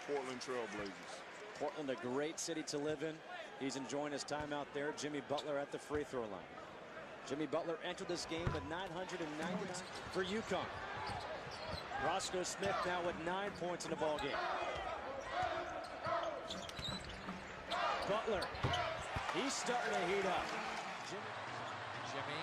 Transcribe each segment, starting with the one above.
Portland Trail Blazers. Portland, a great city to live in. He's enjoying his time out there. Jimmy Butler at the free throw line. Jimmy Butler entered this game with 999 for UConn. Roscoe Smith now with 9 points in the ball game. Butler, he's starting to heat up. Jimmy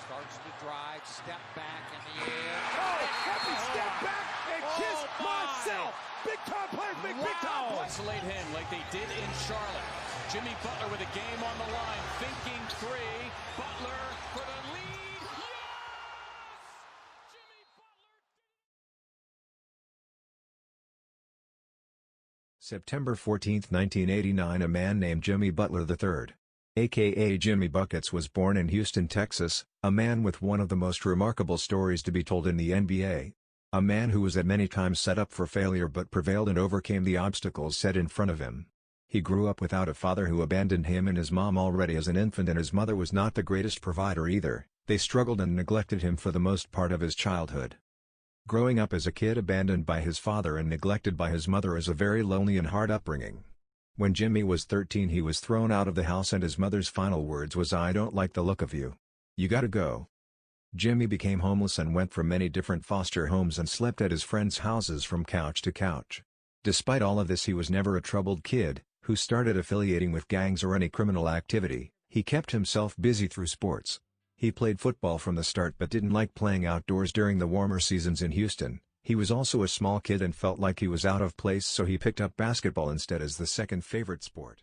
starts to drive, step back in the air. Oh, happy step back and kiss myself. Big time players make big time plays. Isolate him like they did in Charlotte. Jimmy Butler with a game on the line, thinking three. Butler for the lead. Yes! Jimmy Butler. September 14, 1989. A man named Jimmy Butler III, a.k.a. Jimmy Buckets, was born in Houston, Texas, a man with one of the most remarkable stories to be told in the NBA. A man who was at many times set up for failure but prevailed and overcame the obstacles set in front of him. He grew up without a father who abandoned him and his mom already as an infant, and his mother was not the greatest provider either. They struggled and neglected him for the most part of his childhood. Growing up as a kid abandoned by his father and neglected by his mother is a very lonely and hard upbringing. When Jimmy was 13, he was thrown out of the house and his mother's final words was, "I don't like the look of you. You gotta go." Jimmy became homeless and went from many different foster homes and slept at his friends' houses from couch to couch. Despite all of this, he was never a troubled kid who started affiliating with gangs or any criminal activity. He kept himself busy through sports. He played football from the start but didn't like playing outdoors during the warmer seasons in Houston. He was also a small kid and felt like he was out of place, so he picked up basketball instead as the second favorite sport.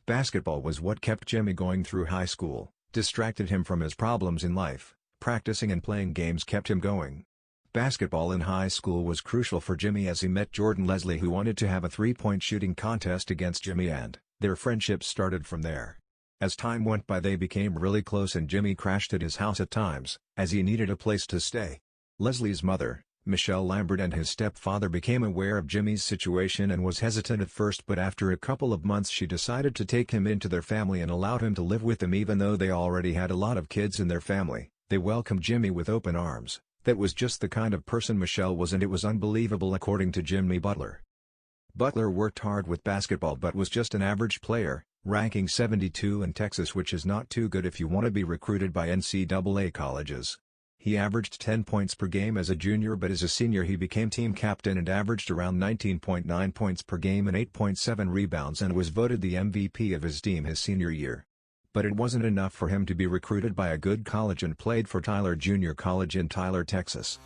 Basketball was what kept Jimmy going through high school, distracted him from his problems in life. Practicing and playing games kept him going. Basketball in high school was crucial for Jimmy as he met Jordan Leslie, who wanted to have a three-point shooting contest against Jimmy, and their friendship started from there. As time went by, they became really close and Jimmy crashed at his house at times, as he needed a place to stay. Leslie's mother, Michelle Lambert, and his stepfather became aware of Jimmy's situation and was hesitant at first, but after a couple of months she decided to take him into their family and allowed him to live with them. Even though they already had a lot of kids in their family, they welcomed Jimmy with open arms. That was just the kind of person Michelle was, and it was unbelievable, according to Jimmy Butler. Butler worked hard with basketball but was just an average player, ranking 72 in Texas, which is not too good if you want to be recruited by NCAA colleges. He averaged 10 points per game as a junior, but as a senior he became team captain and averaged around 19.9 points per game and 8.7 rebounds and was voted the MVP of his team his senior year. But it wasn't enough for him to be recruited by a good college and played for Tyler Junior College in Tyler, Texas.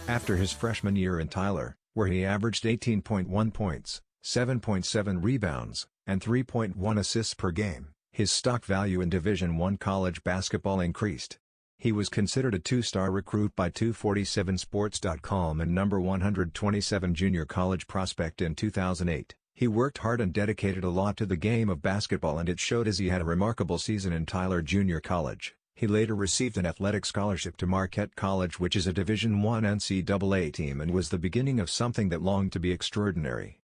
After his freshman year in Tyler, where he averaged 18.1 points, 7.7 rebounds, and 3.1 assists per game, his stock value in Division I college basketball increased. He was considered a two-star recruit by 247sports.com and number 127 junior college prospect in 2008. He worked hard and dedicated a lot to the game of basketball, and it showed as he had a remarkable season in Tyler Junior College. He later received an athletic scholarship to Marquette College, which is a Division I NCAA team, and was the beginning of something that longed to be extraordinary.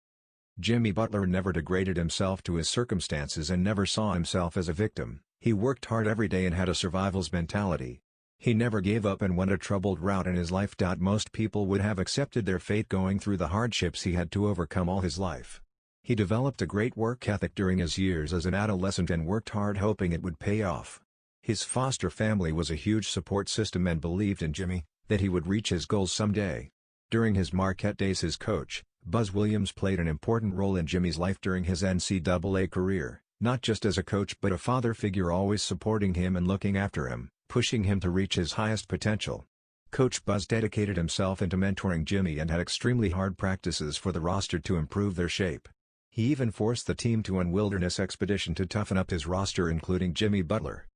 Jimmy Butler never degraded himself to his circumstances and never saw himself as a victim. He worked hard every day and had a survival's mentality. He never gave up and went a troubled route in his life. Most people would have accepted their fate going through the hardships he had to overcome all his life. He developed a great work ethic during his years as an adolescent and worked hard hoping it would pay off. His foster family was a huge support system and believed in Jimmy, that he would reach his goals someday. During his Marquette days, his coach, Buzz Williams, played an important role in Jimmy's life during his NCAA career. Not just as a coach but a father figure, always supporting him and looking after him, pushing him to reach his highest potential. Coach Buzz dedicated himself into mentoring Jimmy and had extremely hard practices for the roster to improve their shape. He even forced the team to an wilderness expedition to toughen up his roster, including Jimmy Butler.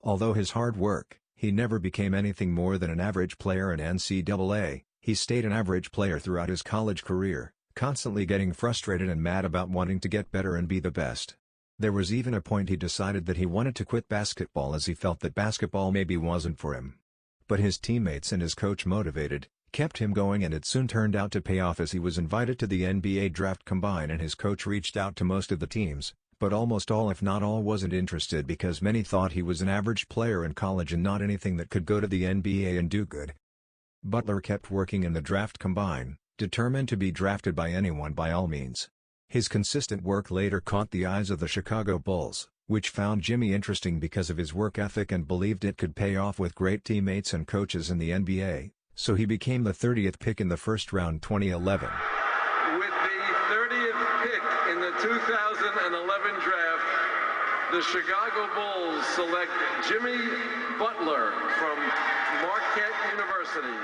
Although his hard work, he never became anything more than an average player in NCAA. He stayed an average player throughout his college career, constantly getting frustrated and mad about wanting to get better and be the best. There was even a point he decided that he wanted to quit basketball as he felt that basketball maybe wasn't for him. But his teammates and his coach motivated, kept him going, and it soon turned out to pay off as he was invited to the NBA Draft Combine and his coach reached out to most of the teams, but almost all if not all wasn't interested because many thought he was an average player in college and not anything that could go to the NBA and do good. Butler kept working in the Draft Combine, determined to be drafted by anyone by all means. His consistent work later caught the eyes of the Chicago Bulls, which found Jimmy interesting because of his work ethic and believed it could pay off with great teammates and coaches in the NBA, so he became the 30th pick in the first round 2011. With the 30th pick in the 2011 draft, the Chicago Bulls select Jimmy Butler from Marquette University.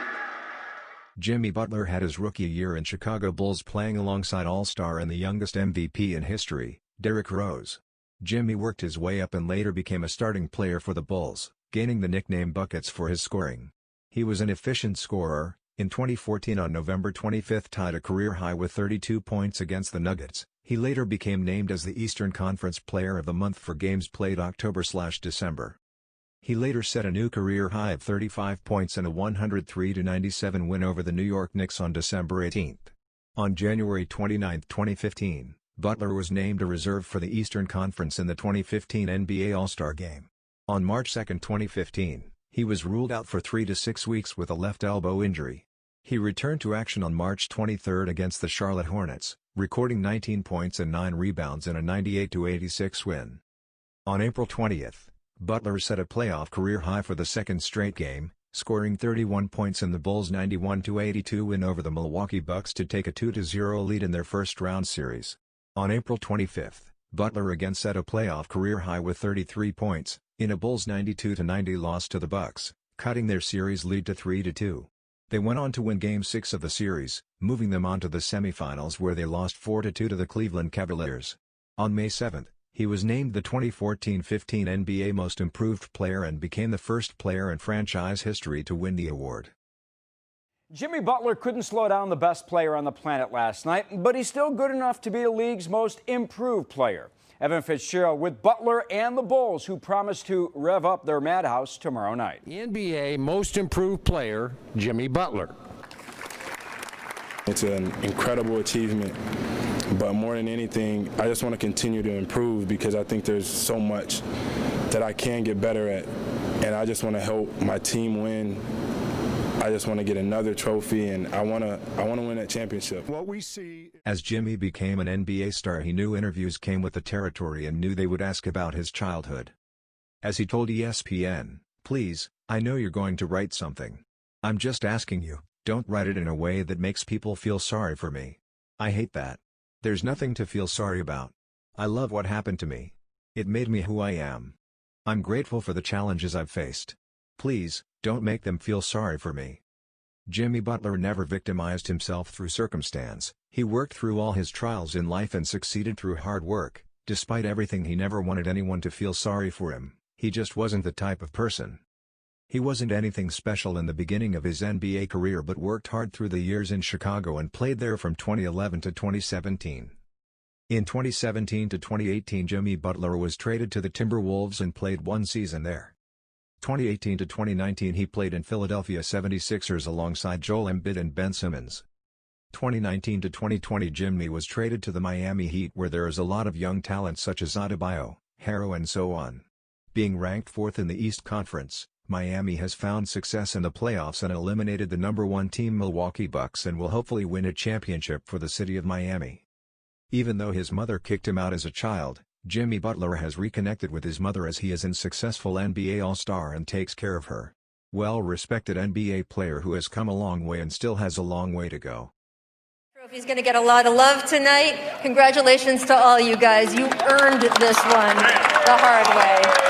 Jimmy Butler had his rookie year in Chicago Bulls playing alongside All-Star and the youngest MVP in history, Derrick Rose. Jimmy worked his way up and later became a starting player for the Bulls, gaining the nickname Buckets for his scoring. He was an efficient scorer. In 2014 on November 25 tied a career high with 32 points against the Nuggets. He later became named as the Eastern Conference Player of the Month for games played October/December. He later set a new career high of 35 points in a 103-97 win over the New York Knicks on December 18. On January 29, 2015, Butler was named a reserve for the Eastern Conference in the 2015 NBA All-Star Game. On March 2, 2015, he was ruled out for 3 to 6 weeks with a left elbow injury. He returned to action on March 23 against the Charlotte Hornets, recording 19 points and 9 rebounds in a 98-86 win. On April 20, Butler set a playoff career high for the second straight game, scoring 31 points in the Bulls' 91-82 win over the Milwaukee Bucks to take a 2-0 lead in their first-round series. On April 25, Butler again set a playoff career high with 33 points, in a Bulls' 92-90 loss to the Bucks, cutting their series lead to 3-2. They went on to win Game 6 of the series, moving them on to the semifinals where they lost 4-2 to the Cleveland Cavaliers. On May 7, he was named the 2014-15 NBA Most Improved Player and became the first player in franchise history to win the award. Jimmy Butler couldn't slow down the best player on the planet last night, but he's still good enough to be the league's most improved player. Evan Fitzgerald with Butler and the Bulls, who promise to rev up their madhouse tomorrow night. The NBA Most Improved Player, Jimmy Butler. It's an incredible achievement, but more than anything, I just want to continue to improve because I think there's so much that I can get better at, and I just want to help my team win. I just want to get another trophy, and I want to win that championship. What we see as Jimmy became an NBA star, he knew interviews came with the territory and knew they would ask about his childhood. As he told ESPN, "Please, I know you're going to write something. I'm just asking you, don't write it in a way that makes people feel sorry for me. I hate that. There's nothing to feel sorry about. I love what happened to me. It made me who I am. I'm grateful for the challenges I've faced. Please, don't make them feel sorry for me." Jimmy Butler never victimized himself through circumstance. He worked through all his trials in life and succeeded through hard work. Despite everything, he never wanted anyone to feel sorry for him. He just wasn't the type of person. He wasn't anything special in the beginning of his NBA career but worked hard through the years in Chicago and played there from 2011 to 2017. In 2017 to 2018, Jimmy Butler was traded to the Timberwolves and played one season there. 2018 to 2019 he played in Philadelphia 76ers alongside Joel Embiid and Ben Simmons. 2019 to 2020 Jimmy was traded to the Miami Heat where there is a lot of young talent such as Adebayo, Harrow and so on. Being ranked 4th in the East Conference, Miami has found success in the playoffs and eliminated the #1 team Milwaukee Bucks and will hopefully win a championship for the city of Miami. Even though his mother kicked him out as a child, Jimmy Butler has reconnected with his mother as he is a successful NBA All-Star and takes care of her. Well-respected NBA player who has come a long way and still has a long way to go. He's going to get a lot of love tonight. Congratulations to all you guys. You earned this one the hard way.